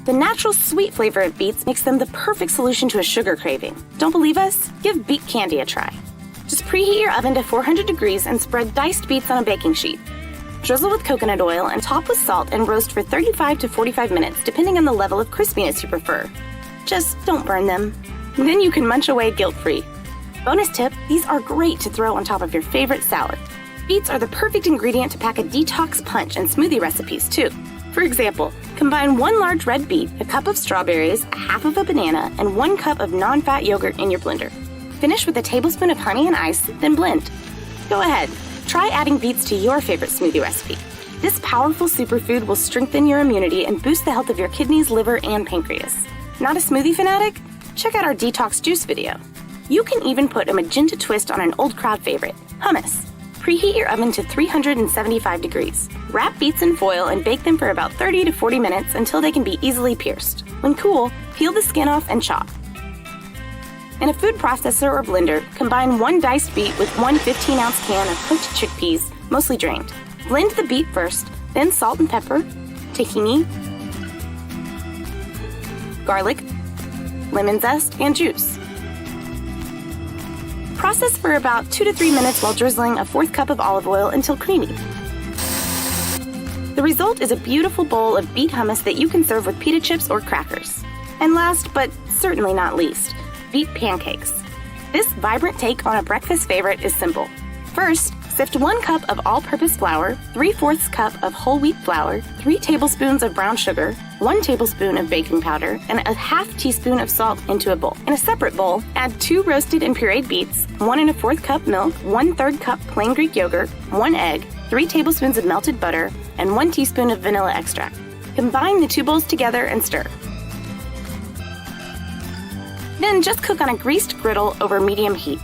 The natural sweet flavor of beets makes them the perfect solution to a sugar craving. Don't believe us? Give Beet Candy a try. Just preheat your oven to 400 degrees and spread diced beets on a baking sheet. Drizzle with coconut oil and top with salt and roast for 35 to 45 minutes, depending on the level of crispiness you prefer. Just don't burn them. Then you can munch away guilt-free. Bonus tip, these are great to throw on top of your favorite salad. Beets are the perfect ingredient to pack a detox punch and smoothie recipes, too. For example, combine 1 large red beet, a cup of strawberries, a half of a banana, and 1 cup of non-fat yogurt in your blender. Finish with a tablespoon of honey and ice, then blend. Go ahead, try adding beets to your favorite smoothie recipe. This powerful superfood will strengthen your immunity and boost the health of your kidneys, liver, and pancreas. Not a smoothie fanatic? Check out our detox juice video. You can even put a magenta twist on an old crowd favorite, hummus. Preheat your oven to 375 degrees. Wrap beets in foil and bake them for about 30 to 40 minutes until they can be easily pierced. When cool, peel the skin off and chop. In a food processor or blender, combine 1 diced beet with 1 15-ounce can of cooked chickpeas, mostly drained. Blend the beet first, then salt and pepper, tahini, garlic, lemon zest, and juice. Process for about 2 to 3 minutes while drizzling a 1/4 cup of olive oil until creamy. The result is a beautiful bowl of beet hummus that you can serve with pita chips or crackers. And last, but certainly not least, Beet Pancakes. This vibrant take on a breakfast favorite is simple. First, sift 1 cup of all-purpose flour, 3/4 cup of whole wheat flour, 3 tablespoons of brown sugar, 1 tablespoon of baking powder, and a 1/2 teaspoon of salt into a bowl. In a separate bowl, add 2 roasted and pureed beets, 1 1/4 cup milk, 1/3 cup plain Greek yogurt, 1 egg, 3 tablespoons of melted butter, and 1 teaspoon of vanilla extract. Combine the 2 bowls together and stir. Then just cook on a greased griddle over medium heat.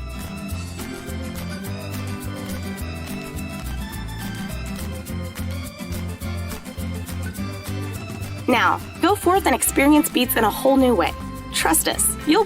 Now, go forth and experience beets in a whole new way. Trust us, you'll